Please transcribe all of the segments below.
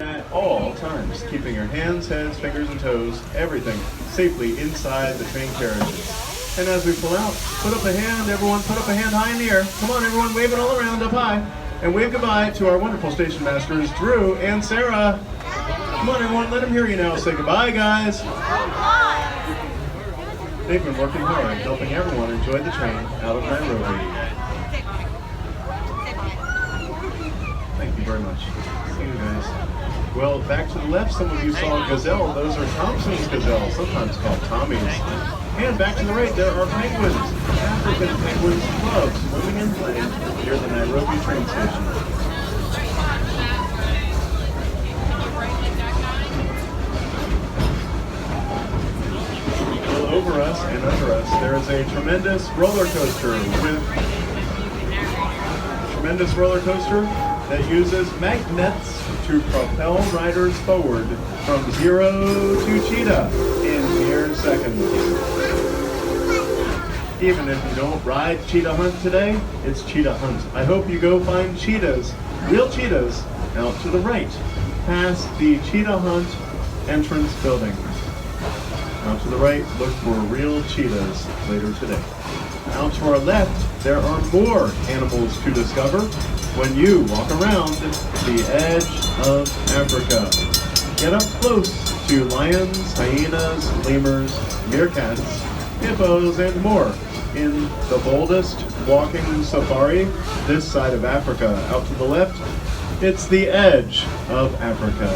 At all times, keeping your hands, heads, fingers, and toes, everything, safely inside the train carriages. And as we pull out, put up a hand, everyone, put up a hand high in the air. Come on, everyone, wave it all around, up high. And wave goodbye to our wonderful station masters, Drew and Sarah. Come on, everyone, let them hear you now. Say goodbye, guys. They've been working hard, helping everyone enjoy the train out of Nairobi. Thank you very much. See you guys. Well, back to the left, some of you saw a gazelle. Those are Thompson's gazelles, sometimes called Tommy's. And back to the right, there are penguins. African Penguins Club swimming and playing near the Nairobi train station. Well, over us and under us, there is a tremendous roller coaster that uses magnets to propel riders forward from 0 to cheetah in mere seconds. Even if you don't ride Cheetah Hunt today, it's Cheetah Hunt. I hope you go find cheetahs, real cheetahs, out to the right, past the Cheetah Hunt entrance building. Out to the right, look for real cheetahs later today. Out to our left, there are more animals to discover when you walk around the edge of Africa. Get up close to lions, hyenas, lemurs, meerkats, hippos, and more in the boldest walking safari this side of Africa. Out to the left, it's the edge of Africa.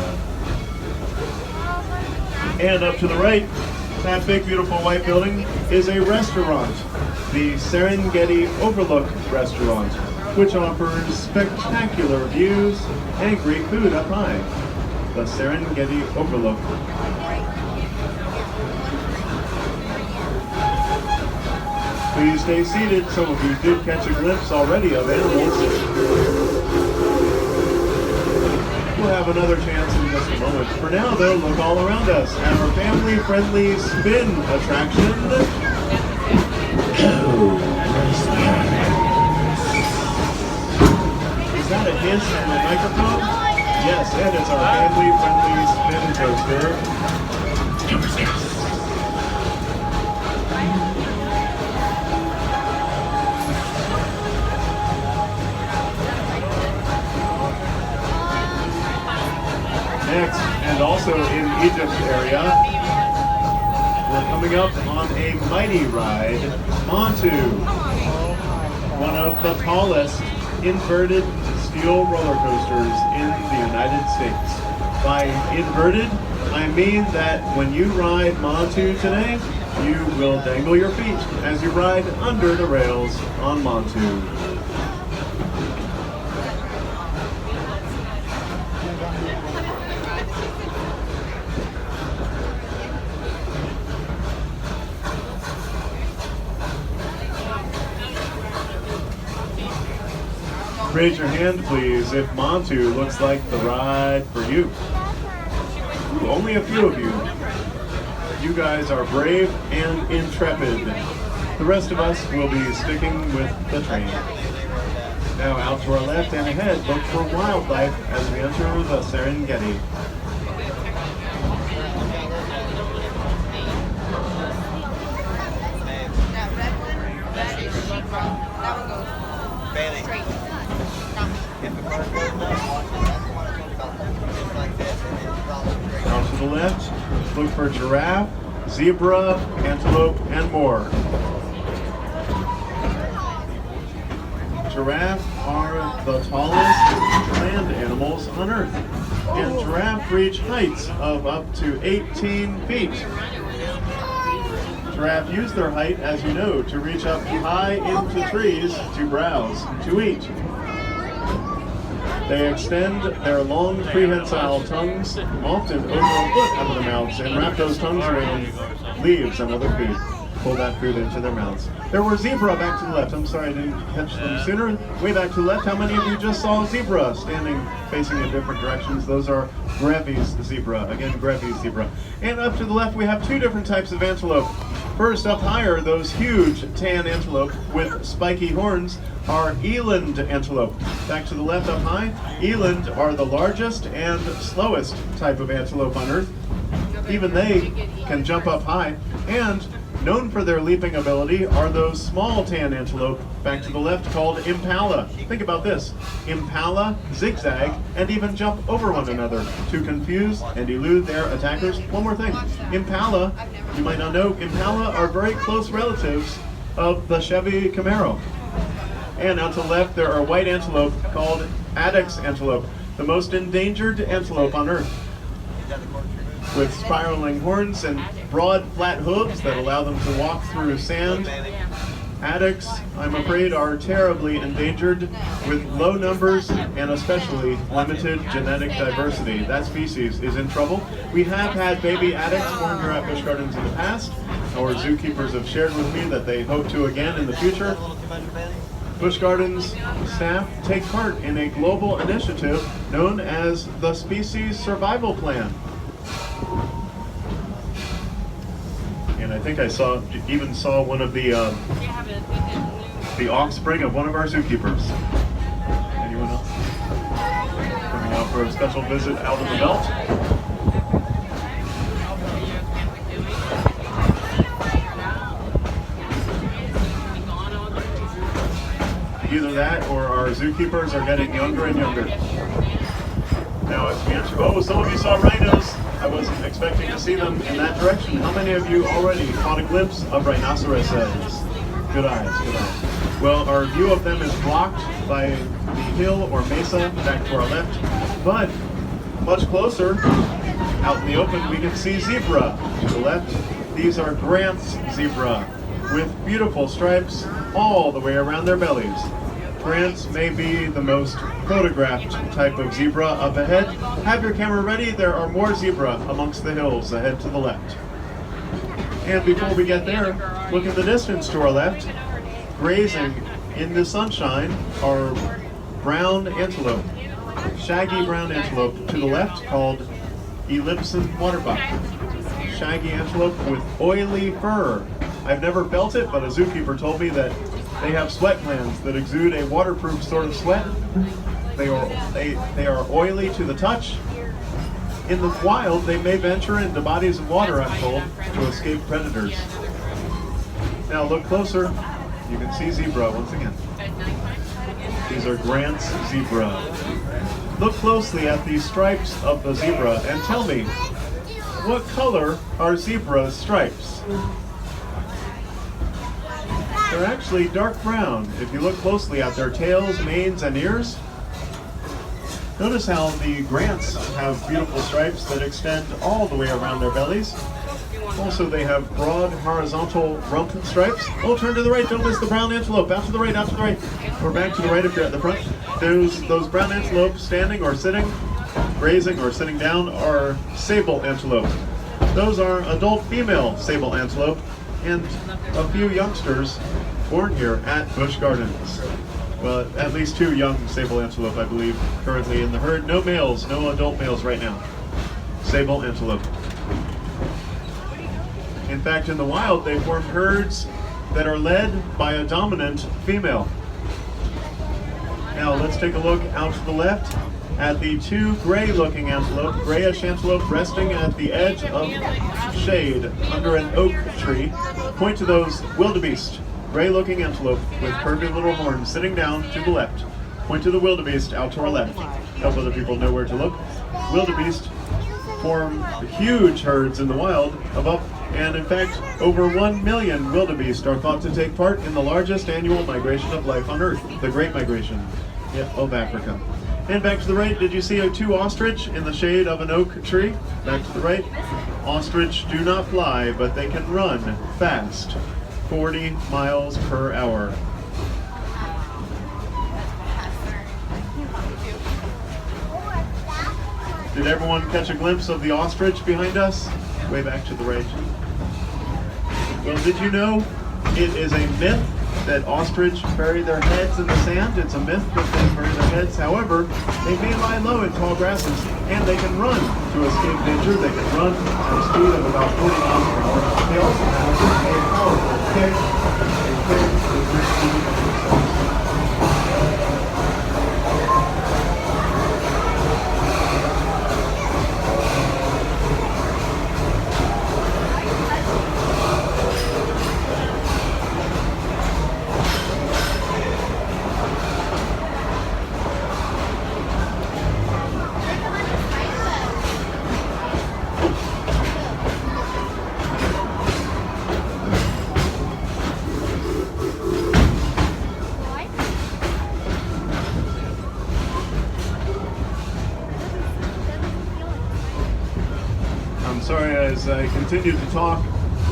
And up to the right, that big beautiful white building is a restaurant, the Serengeti Overlook Restaurant, which offers spectacular views and great food up high. The Serengeti Overlook. Please stay seated. Some of you did catch a glimpse already of animals. We'll have another chance in just a moment. For now, though, look all around us at our family-friendly spin attraction. Is that a hiss from the microphone? Yes, it is our family-friendly spin coaster. Next, and also in Egypt area, we're coming up on a mighty ride, Montu, one of the tallest inverted steel roller coasters in the United States. By inverted, I mean that when you ride Montu today, you will dangle your feet as you ride under the rails on Montu. Raise your hand, please, if Montu looks like the ride for you. Ooh, only a few of you. You guys are brave and intrepid. The rest of us will be sticking with the train. Now out to our left and ahead, look for wildlife as we enter the Serengeti. That one goes Bailey. Straight. Out to the left, look for giraffe, zebra, antelope, and more. Giraffe are the tallest land animals on Earth, and giraffe reach heights of up to 18 feet. Giraffe use their height, as you know, to reach up high into trees to browse, to eat. They extend their long prehensile tongues, often over a foot out of their mouths, and wrap those tongues around leaves and other food. Pull that food into their mouths. There were zebra back to the left. I'm sorry I didn't catch them sooner. Way back to the left. How many of you just saw a zebra standing facing in different directions? Those are Grevy's zebra. Again, Grevy's zebra. And up to the left, we have two different types of antelope. First, up higher, those huge tan antelope with spiky horns are eland antelope. Back to the left up high, eland are the largest and slowest type of antelope on Earth. Even they can jump up high, and known for their leaping ability are those small tan antelope, back to the left, called impala. Think about this. Impala zigzag and even jump over one another to confuse and elude their attackers. One more thing. Impala, you might not know, impala are very close relatives of the Chevy Camaro. And out to the left, there are white antelope called addax antelope, the most endangered antelope on Earth, with spiraling horns and broad, flat hooves that allow them to walk through sand. Addax, I'm afraid, are terribly endangered with low numbers and especially limited genetic diversity. That species is in trouble. We have had baby addax born here at Busch Gardens in the past. Our zookeepers have shared with me that they hope to again in the future. Busch Gardens staff take part in a global initiative known as the Species Survival Plan. And I think I even saw one of the offspring of one of our zookeepers. Anyone else? Coming out for a special visit out of the belt. Either that or our zookeepers are getting younger and younger. Now, some of you saw rhinos. I wasn't expecting to see them in that direction. How many of you already caught a glimpse of rhinoceroses? Good eyes, good eyes. Well, our view of them is blocked by the hill or mesa back to our left, but much closer, out in the open, we can see zebra to the left. These are Grant's zebra with beautiful stripes all the way around their bellies. Grants may be the most photographed type of zebra up ahead. Have your camera ready. There are more zebra amongst the hills ahead to the left. And before we get there, look at the distance to our left. Grazing in the sunshine are brown antelope, shaggy brown antelope to the left called Ellipsan waterbuck. Shaggy antelope with oily fur. I've never felt it, but a zookeeper told me that they have sweat glands that exude a waterproof sort of sweat. They are oily to the touch. In the wild, they may venture into bodies of water, I'm told, to escape predators. Now look closer. You can see zebra once again. These are Grant's zebra. Look closely at these stripes of the zebra and tell me, what color are zebra's stripes? They're actually dark brown. If you look closely at their tails, manes, and ears, notice how the Grants have beautiful stripes that extend all the way around their bellies. Also, they have broad horizontal rump stripes. Oh, turn to the right, don't miss the brown antelope. Out to the right, out to the right. Or back to the right if you're at the front. Those brown antelope standing or sitting, grazing or sitting down are sable antelope. Those are adult female sable antelope, and a few youngsters born here at Busch Gardens. Well, at least 2 young sable antelope, I believe, currently in the herd. No males, no adult males right now. Sable antelope. In fact, in the wild, they form herds that are led by a dominant female. Now, let's take a look out to the left at the 2 gray-looking antelope, grayish antelope resting at the edge of shade under an oak tree. Point to those wildebeest, gray-looking antelope with curvy little horns sitting down to the left. Point to the wildebeest out to our left. Help other people know where to look. Wildebeest form huge herds in the wild and in fact, over 1 million wildebeest are thought to take part in the largest annual migration of life on Earth, the Great Migration of Africa. And back to the right, did you see 2 ostrich in the shade of an oak tree? Back to the right. Ostrich do not fly, but they can run fast, 40 miles per hour. Did everyone catch a glimpse of the ostrich behind us? Way back to the right. Well, did you know it is a myth that ostrich bury their heads in the sand? It's a myth that they bury their heads. However, they may lie low in tall grasses, and they can run to escape danger. They can run at a speed of about 40 miles per hour. They also have a powerful kick, a quick, sorry, as I continued to talk,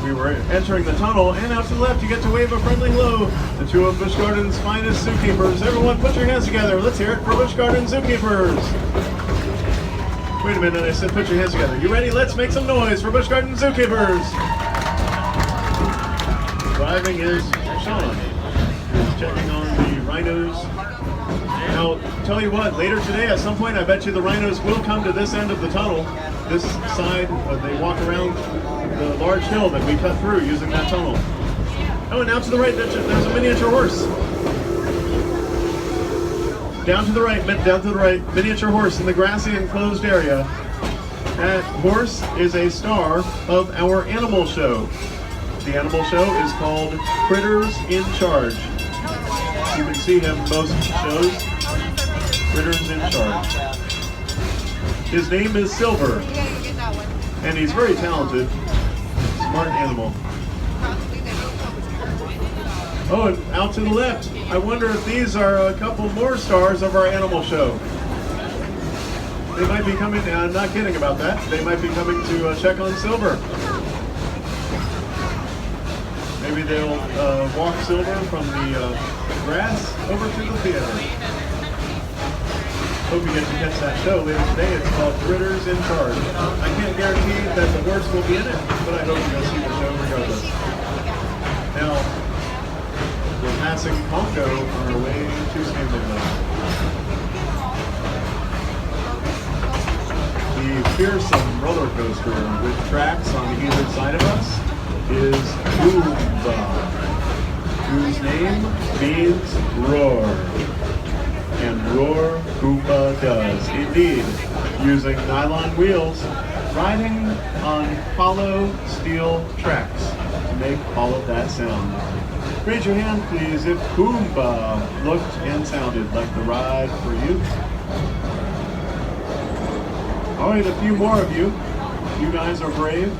we were entering the tunnel, and out to the left you get to wave a friendly hello to two of Busch Gardens' finest zookeepers. Everyone put your hands together. Let's hear it for Busch Gardens zookeepers. Wait a minute, I said put your hands together. You ready? Let's make some noise for Busch Gardens zookeepers. Driving is Sean, who's checking on the rhinos. Now, tell you what, later today, at some point, I bet you the rhinos will come to this end of the tunnel. This side, they walk around the large hill that we cut through using that tunnel. Oh, and out to the right, there's a miniature horse. Down to the right, miniature horse in the grassy enclosed area. That horse is a star of our animal show. The animal show is called Critters in Charge. You can see him most shows. Critters in Charge. His name is Silver, and he's very talented. Smart animal. Oh, and out to the left. I wonder if these are a couple more stars of our animal show. They might be coming, I'm not kidding about that. They might be coming to check on Silver. Maybe they'll walk Silver from the grass over to the theater. Hope you get to catch that show later today. It's called Critters in Charge. I can't guarantee that the horse will be in it, but I hope you'll see the show regardless. Now, we're passing Congo on our way to Stanleyville. The fearsome roller coaster with tracks on either side of us is Goomba, whose name means roar. And roar Goomba does, indeed, using nylon wheels, riding on hollow steel tracks to make all of that sound. Raise your hand, please, if Goomba looked and sounded like the ride for you. All right, a few more of you. You guys are brave.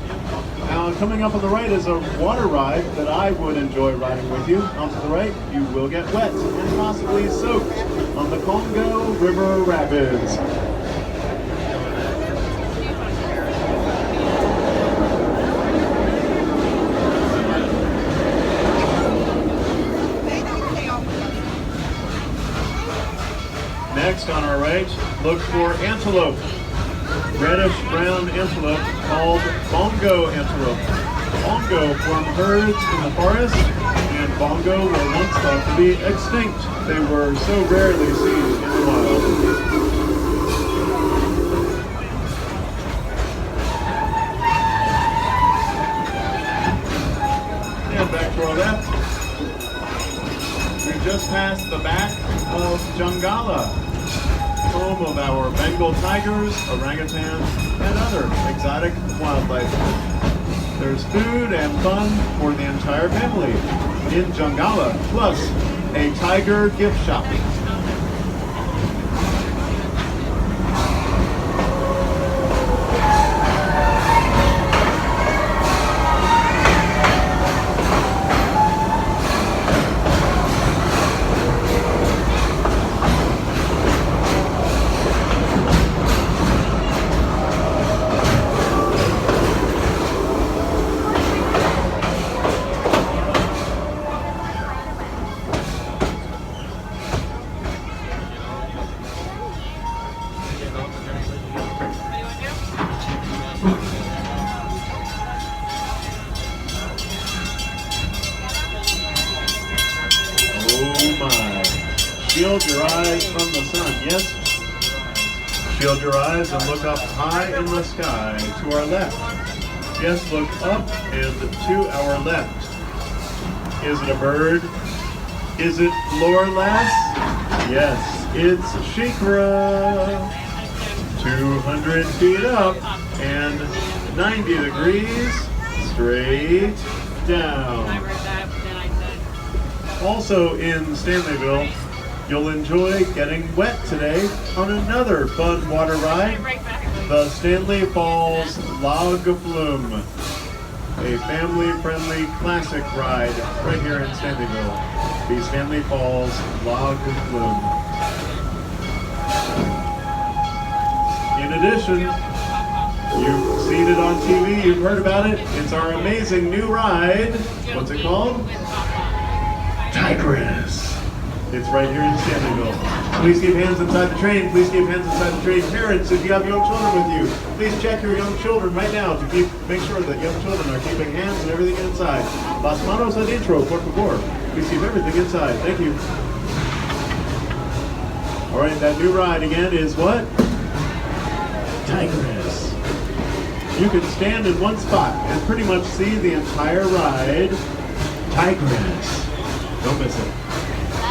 Now, coming up on the right is a water ride that I would enjoy riding with you. On to the right, you will get wet and possibly soaked on the Congo River Rapids. Next on our right, look for antelope. Reddish-brown antelope called bongo antelope. Bongo form herds in the forest, and bongo were once thought to be extinct. They were so rarely seen in the wild. And back to our left. We just passed the back of Jungala, home of our Bengal tigers, orangutans, and other exotic wildlife. There's food and fun for the entire family in Jungala, plus a tiger gift shop. Shield your eyes from the sun, yes? Shield your eyes and look up high in the sky to our left. Yes, look up and to our left. Is it a bird? Is it Lorlass? Yes, it's Shikra. 200 feet up and 90 degrees straight down. Also in Stanleyville, you'll enjoy getting wet today on another fun water ride, the Stanley Falls Log Flume, a family-friendly classic ride right here in Stanleyville, the Stanley Falls Log Flume. In addition, You've seen it on TV, you've heard about it. It's our amazing new ride. What's it called? Tigress. It's right here in Stanleyville. Please keep hands inside the train. Please keep hands inside the train. Parents, if you have young children with you, please check your young children right now to make sure that young children are keeping hands and everything inside. Las manos adentro, por favor. Please keep everything inside. Thank you. All right, that new ride again is what? Tigress. You can stand in one spot and pretty much see the entire ride. Tigress. Don't miss it.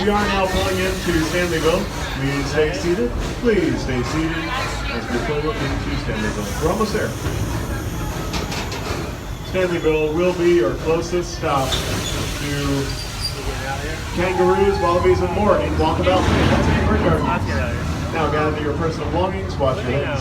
We are now pulling into Stanleyville. Please stay seated. Please stay seated as we pull into Stanleyville. We're almost there. Stanleyville will be your closest stop to kangaroos, wallabies, and more in Walkabout. That's it, Richard. Now gather your personal belongings, wash your hands.